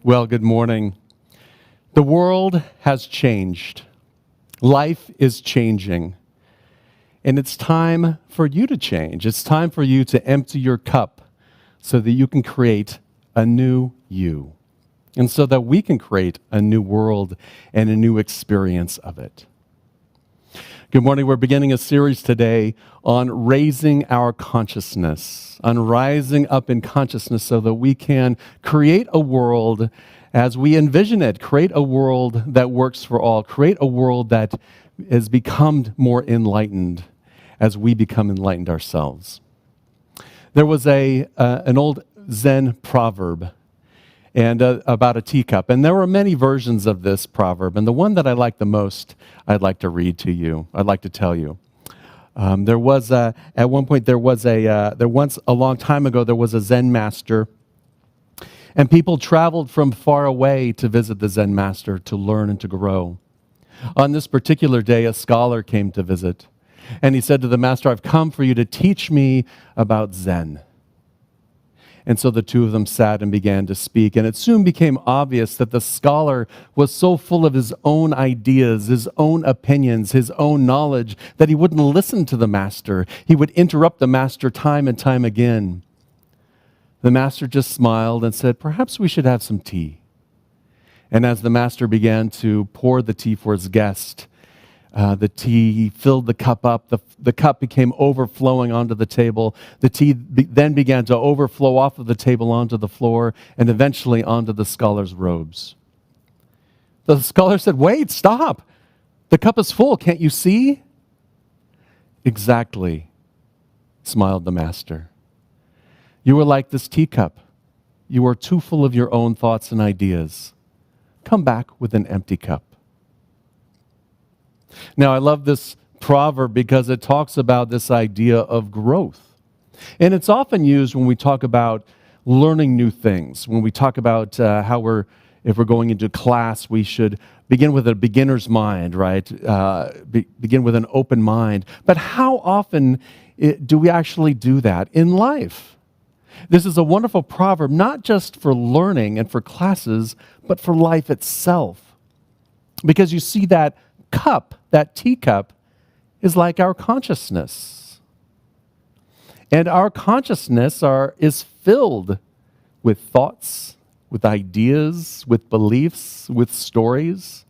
Well, good morning. The world has changed. Life is changing. And it's time for you to change. It's time for you to empty your cup so that you can create a new you. And so that we can create a new world and a new experience of it. Good morning. We're beginning a series today on raising our consciousness, on rising up in consciousness so that we can create a world as we envision it, create a world that works for all, create a world that has become more enlightened as we become enlightened ourselves. There was an old Zen proverb and about a teacup. And there were many versions of this proverb. And the one that I like the most, I'd like to read to you. I'd like to tell you. Once a long time ago, there was a Zen master. And people traveled from far away to visit the Zen master to learn and to grow. On this particular day, a scholar came to visit. And he said to the master, "I've come for you to teach me about Zen." And so the two of them sat and began to speak. And it soon became obvious that the scholar was so full of his own ideas, his own opinions, his own knowledge, that he wouldn't listen to the master. He would interrupt the master time and time again. The master just smiled and said, "Perhaps we should have some tea." And as the master began to pour the tea for his guest, the tea filled the cup up. The cup became overflowing onto the table. The tea then began to overflow off of the table onto the floor and eventually onto the scholar's robes. The scholar said, "Wait, stop. The cup is full. Can't you see?" "Exactly," smiled the master. "You are like this teacup. You are too full of your own thoughts and ideas. Come back with an empty cup." Now, I love this proverb because it talks about this idea of growth. And it's often used when we talk about learning new things, when we talk about if we're going into class, we should begin with a beginner's mind, right? Begin with an open mind. But how often do we actually do that in life? This is a wonderful proverb, not just for learning and for classes, but for life itself. Because you see that cup, that teacup, is like our consciousness. And our consciousness is filled with thoughts, with ideas, with beliefs, with stories.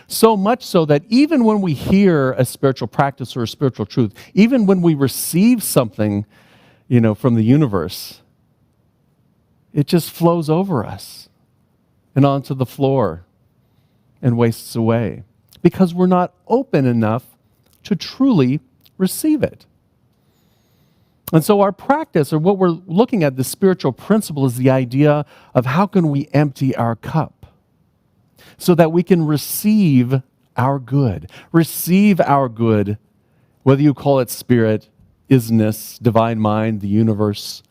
So much so that even when we hear a spiritual practice or a spiritual truth, even when we receive something, from the universe, it just flows over us and onto the floor and wastes away. Because we're not open enough to truly receive it. And so our practice, or what we're looking at, the spiritual principle, is the idea of how can we empty our cup so that we can receive our good. Receive our good, whether you call it spirit, isness, divine mind, the universe,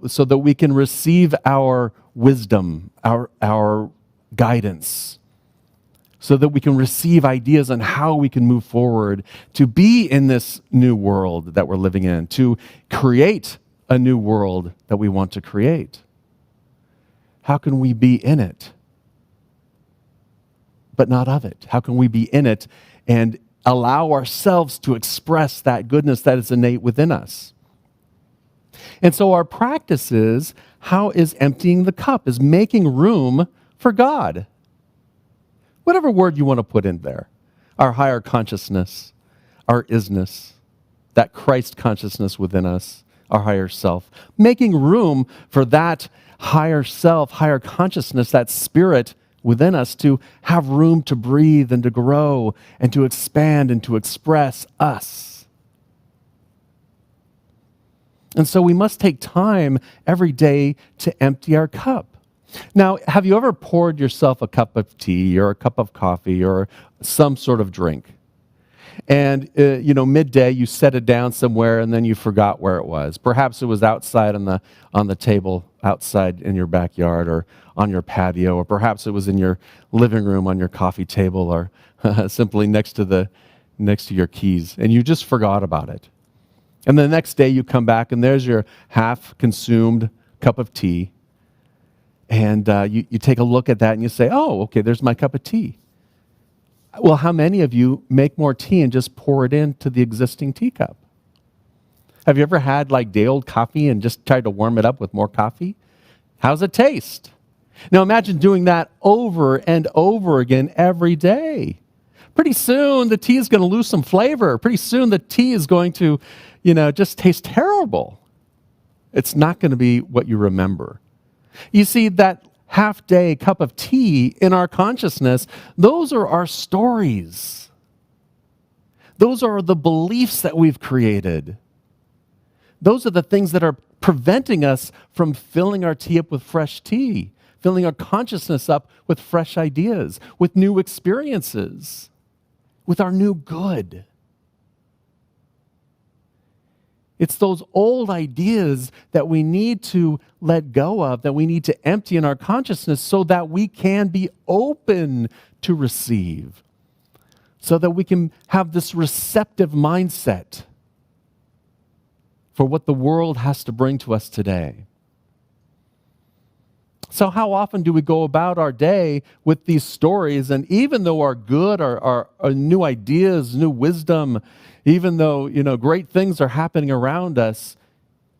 so that we can receive our wisdom, our guidance, so that we can receive ideas on how we can move forward to be in this new world that we're living in, to create a new world that we want to create. How can we be in it, but not of it? How can we be in it and allow ourselves to express that goodness that is innate within us? And so our practice is, how is emptying the cup, is making room for God. Whatever word you want to put in there. Our higher consciousness, our isness, that Christ consciousness within us, our higher self. Making room for that higher self, higher consciousness, that spirit within us to have room to breathe and to grow and to expand and to express us. And so we must take time every day to empty our cup. Now, have you ever poured yourself a cup of tea or a cup of coffee or some sort of drink? And, midday you set it down somewhere and then you forgot where it was. Perhaps it was outside on the table, outside in your backyard or on your patio, or perhaps it was in your living room on your coffee table or simply next to your keys, and you just forgot about it. And the next day you come back and there's your half-consumed cup of tea. And you take a look at that and you say, oh, okay, there's my cup of tea. Well, how many of you make more tea and just pour it into the existing teacup? Have you ever had like day old coffee and just tried to warm it up with more coffee? How's it taste? Now imagine doing that over and over again every day. Pretty soon the tea is going to lose some flavor. Pretty soon the tea is going to, just taste terrible. It's not going to be what you remember. You see, that half-day cup of tea in our consciousness, those are our stories. Those are the beliefs that we've created. Those are the things that are preventing us from filling our tea up with fresh tea, filling our consciousness up with fresh ideas, with new experiences, with our new good. It's those old ideas that we need to let go of, that we need to empty in our consciousness so that we can be open to receive, so that we can have this receptive mindset for what the world has to bring to us today. So how often do we go about our day with these stories? And even though our good, our new ideas, new wisdom, even though, great things are happening around us,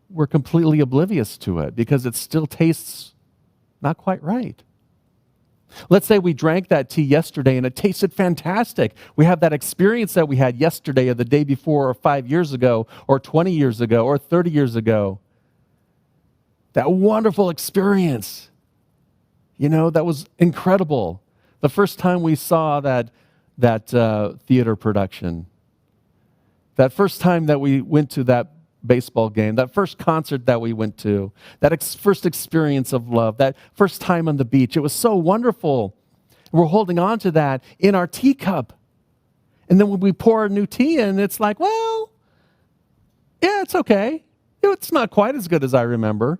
we're completely oblivious to it because it still tastes not quite right. Let's say we drank that tea yesterday and it tasted fantastic. We have that experience that we had yesterday or the day before or 5 years ago or 20 years ago or 30 years ago. That wonderful experience, that was incredible. The first time we saw that theater production, that first time that we went to that baseball game, that first concert that we went to, that first experience of love, that first time on the beach. It was so wonderful. We're holding on to that in our teacup. And then when we pour a new tea in, it's like, well, yeah, it's okay. It's not quite as good as I remember.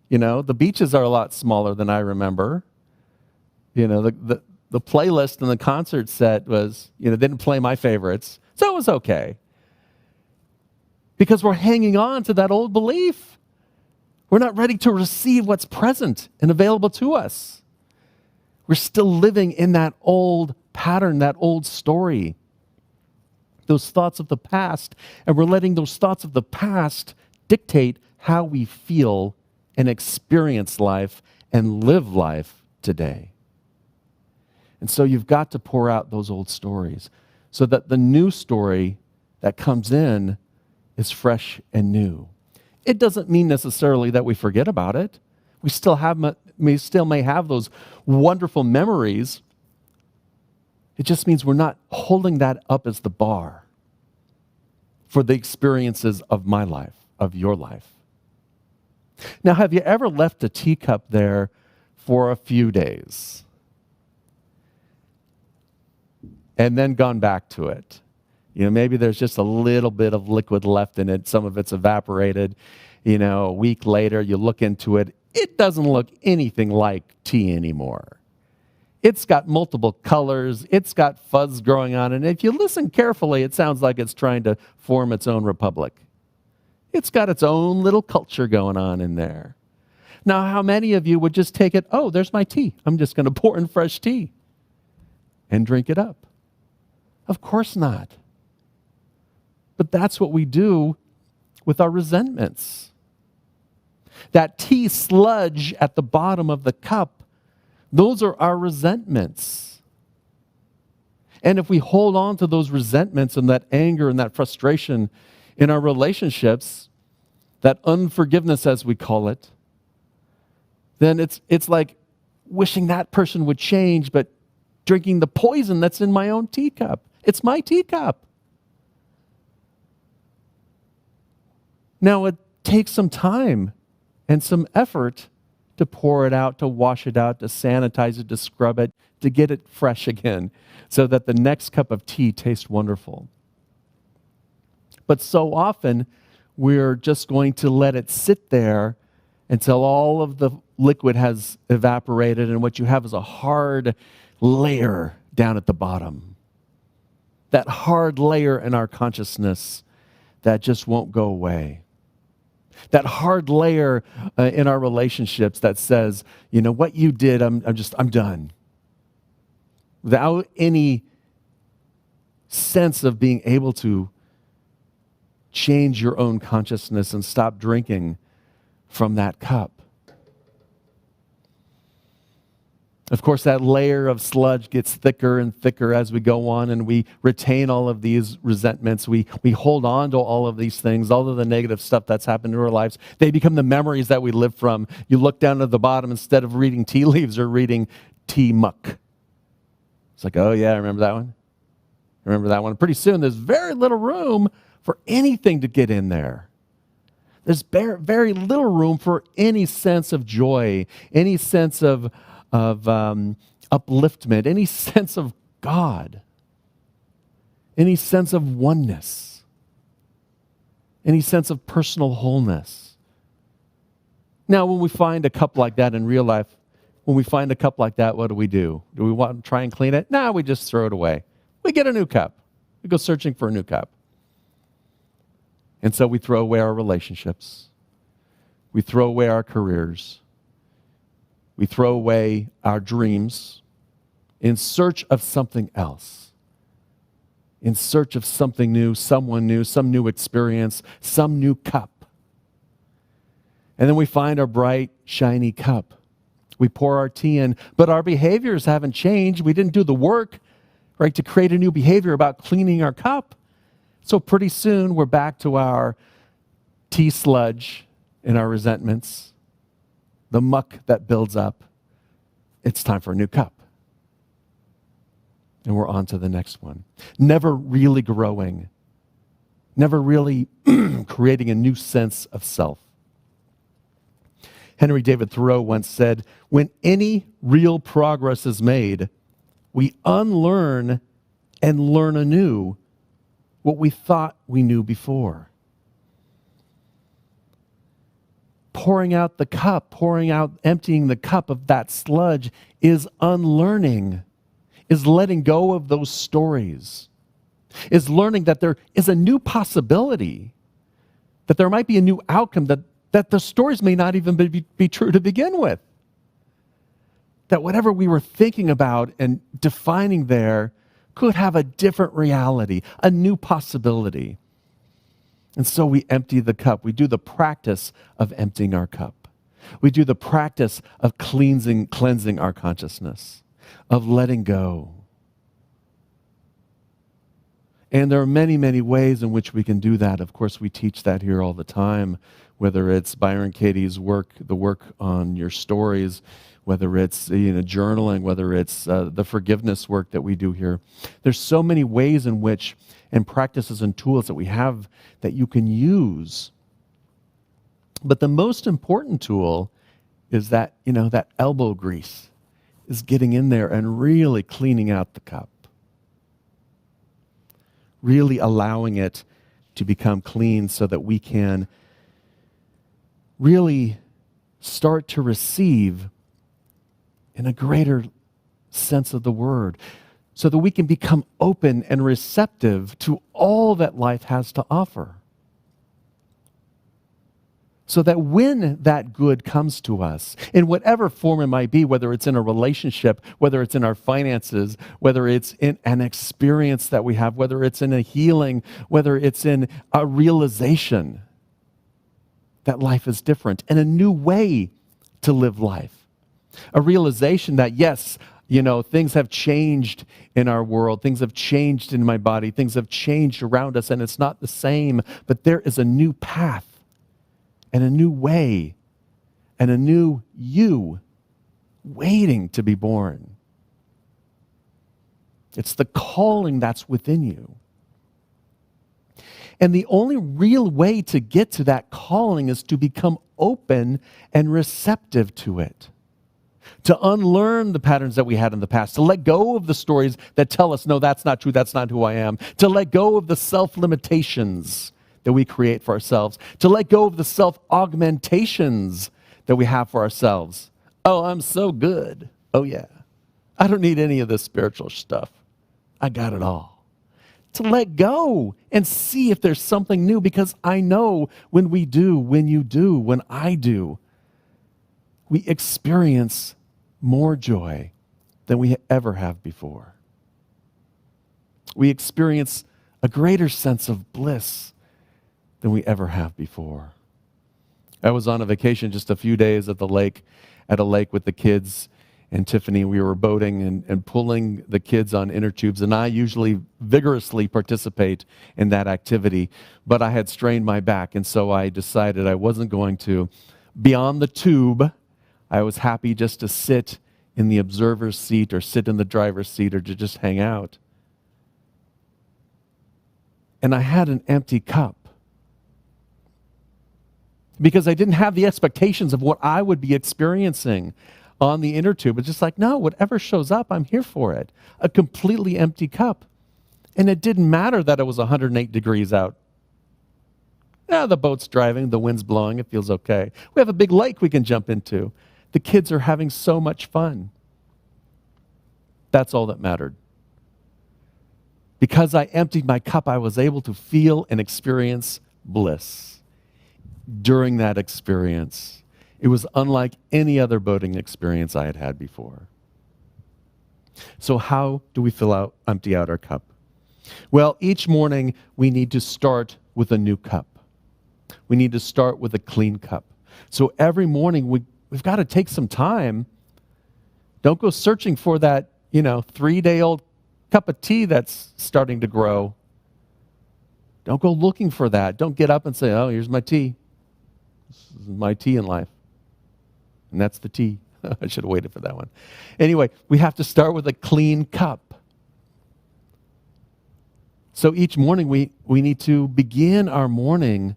The beaches are a lot smaller than I remember. The playlist and the concert set was, didn't play my favorites. So it was okay. Because we're hanging on to that old belief. We're not ready to receive what's present and available to us. We're still living in that old pattern, that old story, those thoughts of the past, and we're letting those thoughts of the past dictate how we feel and experience life and live life today. And so you've got to pour out those old stories so that the new story that comes in is fresh and new. It doesn't mean necessarily that we forget about it. We still may have those wonderful memories. It just means we're not holding that up as the bar for the experiences of my life, of your life. Now, have you ever left a teacup there for a few days and then gone back to it? Maybe there's just a little bit of liquid left in it. Some of it's evaporated. A week later, you look into it. It doesn't look anything like tea anymore. It's got multiple colors. It's got fuzz growing on it. And if you listen carefully, it sounds like it's trying to form its own republic. It's got its own little culture going on in there. Now, how many of you would just take it, oh, there's my tea. I'm just going to pour in fresh tea and drink it up? Of course not. But that's what we do with our resentments. That tea sludge at the bottom of the cup, those are our resentments. And if we hold on to those resentments and that anger and that frustration in our relationships, that unforgiveness as we call it, then it's like wishing that person would change, but drinking the poison that's in my own teacup. It's my teacup. Now, it takes some time and some effort to pour it out, to wash it out, to sanitize it, to scrub it, to get it fresh again, so that the next cup of tea tastes wonderful. But so often, we're just going to let it sit there until all of the liquid has evaporated, and what you have is a hard layer down at the bottom. That hard layer in our consciousness that just won't go away. That hard layer in our relationships that says, you know, what you did, I'm done. Without any sense of being able to change your own consciousness and stop drinking from that cup. Of course, that layer of sludge gets thicker and thicker as we go on, and we retain all of these resentments. We hold on to all of these things, all of the negative stuff that's happened in our lives. They become the memories that we live from. You look down at the bottom, instead of reading tea leaves or reading tea muck. It's like, oh yeah, I remember that one. Remember that one. Pretty soon, there's very little room for anything to get in there. There's very little room for any sense of joy, any sense of upliftment, any sense of God, any sense of oneness, any sense of personal wholeness. Now, when we find a cup like that in real life, when we find a cup like that, what do? Do we want to try and clean it? No, we just throw it away. We get a new cup. We go searching for a new cup. And so we throw away our relationships. We throw away our careers. We throw away our dreams in search of something else, in search of something new, someone new, some new experience, some new cup. And then we find our bright, shiny cup. We pour our tea in, but our behaviors haven't changed. We didn't do the work, right, to create a new behavior about cleaning our cup. So pretty soon we're back to our tea sludge and our resentments, the muck that builds up. It's time for a new cup. And we're on to the next one. Never really growing, never really creating a new sense of self. Henry David Thoreau once said, when any real progress is made, we unlearn and learn anew what we thought we knew before. Pouring out the cup, emptying the cup of that sludge is unlearning, is letting go of those stories, is learning that there is a new possibility, that there might be a new outcome, that the stories may not even be true to begin with. That whatever we were thinking about and defining there could have a different reality, a new possibility. And so we empty the cup. We do the practice of emptying our cup. We do the practice of cleansing our consciousness, of letting go. And there are many, many ways in which we can do that. Of course, we teach that here all the time, whether it's Byron Katie's work, the work on your stories, whether it's journaling, whether it's the forgiveness work that we do here. There's so many ways in which, and practices and tools that we have that you can use. But the most important tool is that, that elbow grease, is getting in there and really cleaning out the cup. Really allowing it to become clean so that we can really start to receive in a greater sense of the word, so that we can become open and receptive to all that life has to offer. So that when that good comes to us, in whatever form it might be, whether it's in a relationship, whether it's in our finances, whether it's in an experience that we have, whether it's in a healing, whether it's in a realization that life is different and a new way to live life. A realization that, yes, things have changed in our world. Things have changed in my body. Things have changed around us, and it's not the same. But there is a new path and a new way and a new you waiting to be born. It's the calling that's within you. And the only real way to get to that calling is to become open and receptive to it. To unlearn the patterns that we had in the past, to let go of the stories that tell us, no, that's not true, that's not who I am, to let go of the self-limitations that we create for ourselves, to let go of the self-augmentations that we have for ourselves. Oh, I'm so good. Oh, yeah. I don't need any of this spiritual stuff. I got it all. to let go and see if there's something new, because I know when we do, when you do, when I do, we experience more joy than we ever have before. We experience a greater sense of bliss than we ever have before. I was on a vacation just a few days at a lake with the kids and Tiffany. We were boating and pulling the kids on inner tubes, and I usually vigorously participate in that activity, but I had strained my back, and so I decided I wasn't going to be on the tube. I was happy just to sit in the observer's seat or sit in the driver's seat or to just hang out. And I had an empty cup because I didn't have the expectations of what I would be experiencing on the inner tube. It's just like, no, whatever shows up, I'm here for it. A completely empty cup. And it didn't matter that it was 108 degrees out. Yeah, the boat's driving, the wind's blowing, it feels okay. We have a big lake we can jump into. The kids are having so much fun. That's all that mattered. Because I emptied my cup, I was able to feel and experience bliss during that experience. It was unlike any other boating experience I had had before. So how do we empty out our cup? Well, each morning we need to start with a new cup. We need to start with a clean cup. So every morning we've got to take some time. Don't go searching for that, 3-day-old cup of tea that's starting to grow. Don't go looking for that. Don't get up and say, oh, here's my tea. This is my tea in life. And that's the tea. I should have waited for that one. Anyway, we have to start with a clean cup. So each morning we need to begin our morning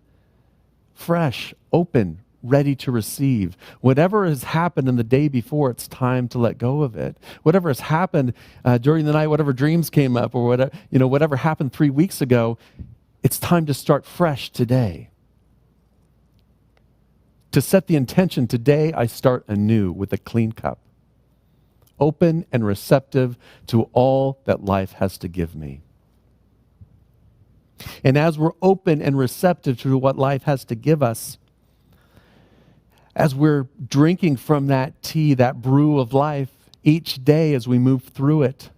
fresh, open, ready to receive. Whatever has happened in the day before, it's time to let go of it. Whatever has happened during the night, whatever dreams came up, or whatever happened 3 weeks ago, it's time to start fresh today. To set the intention, today I start anew with a clean cup, open and receptive to all that life has to give me. And as we're open and receptive to what life has to give us, as we're drinking from that tea, that brew of life, each day as we move through it,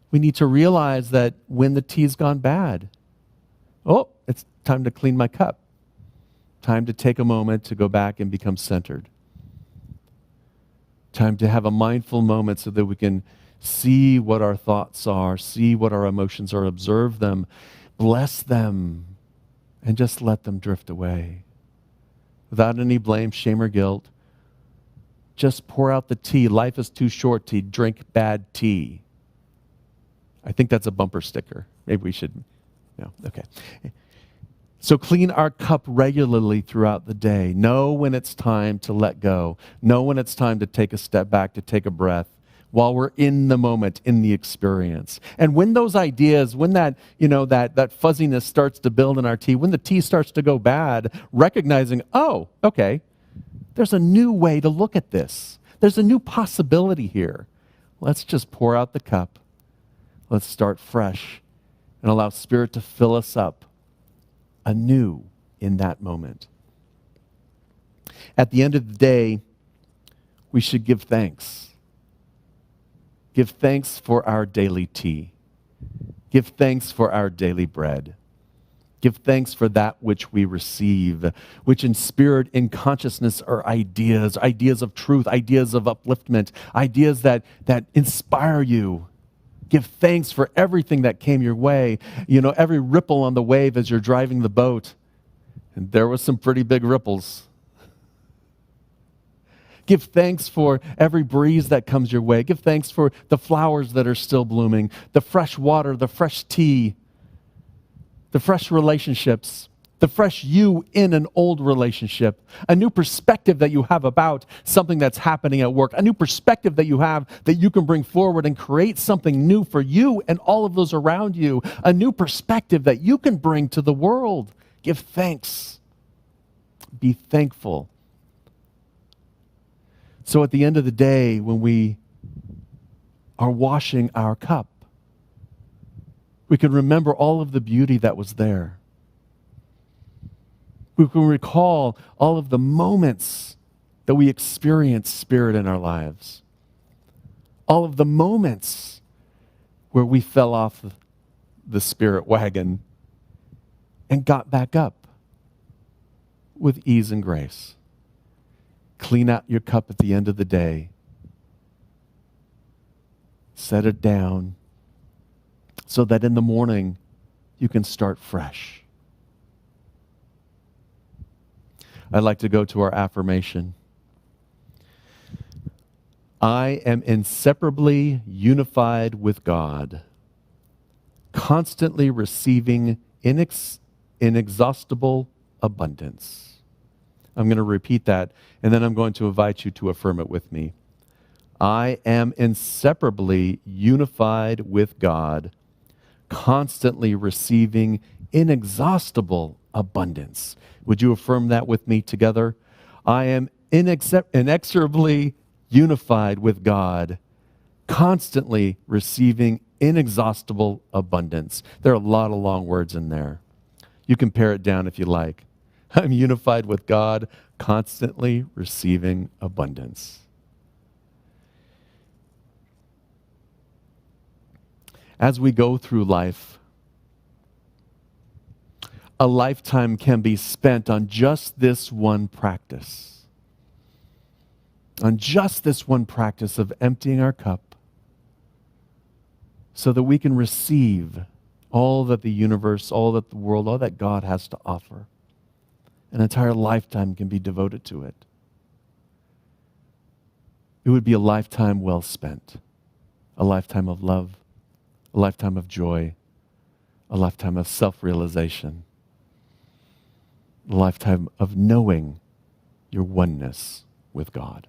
we need to realize that when the tea's gone bad, it's time to clean my cup. Time to take a moment to go back and become centered. Time to have a mindful moment so that we can see what our thoughts are, see what our emotions are, observe them, bless them, and just let them drift away. Without any blame, shame, or guilt. Just pour out the tea. Life is too short to drink bad tea. I think that's a bumper sticker. Maybe we should. No, okay. So clean our cup regularly throughout the day. Know when it's time to let go. Know when it's time to take a step back, to take a breath, while we're in the moment, in the experience. And when those ideas, when that fuzziness starts to build in our tea, when the tea starts to go bad, recognizing, oh, okay, there's a new way to look at this. There's a new possibility here. Let's just pour out the cup. Let's start fresh and allow Spirit to fill us up anew in that moment. At the end of the day, we should give thanks. Give thanks for our daily tea. Give thanks for our daily bread. Give thanks for that which we receive, which in spirit, in consciousness are ideas of truth, ideas of upliftment, ideas that inspire you. Give thanks for everything that came your way. Every ripple on the wave as you're driving the boat. And there was some pretty big ripples. Give thanks for every breeze that comes your way. Give thanks for the flowers that are still blooming, the fresh water, the fresh tea, the fresh relationships, the fresh you in an old relationship, a new perspective that you have about something that's happening at work, a new perspective that you have that you can bring forward and create something new for you and all of those around you, a new perspective that you can bring to the world. Give thanks. Be thankful. So at the end of the day, when we are washing our cup, We can remember all of the beauty that was there. We can recall all of the moments that we experienced Spirit in our lives. All of the moments where we fell off the Spirit wagon and got back up with ease and grace. Clean out your cup at the end of the day. Set it down so that in the morning you can start fresh. I'd like to go to our affirmation. I am inseparably unified with God, constantly receiving inexhaustible abundance. I'm going to repeat that, and then I'm going to invite you to affirm it with me. I am inseparably unified with God, constantly receiving inexhaustible abundance. Would you affirm that with me together? I am inexorably unified with God, constantly receiving inexhaustible abundance. There are a lot of long words in there. You can pare it down if you like. I'm unified with God, constantly receiving abundance. As we go through life, a lifetime can be spent on just this one practice. On just this one practice of emptying our cup so that we can receive all that the universe, all that the world, all that God has to offer. An entire lifetime can be devoted to it. It would be a lifetime well spent, a lifetime of love, a lifetime of joy, a lifetime of self-realization, a lifetime of knowing your oneness with God.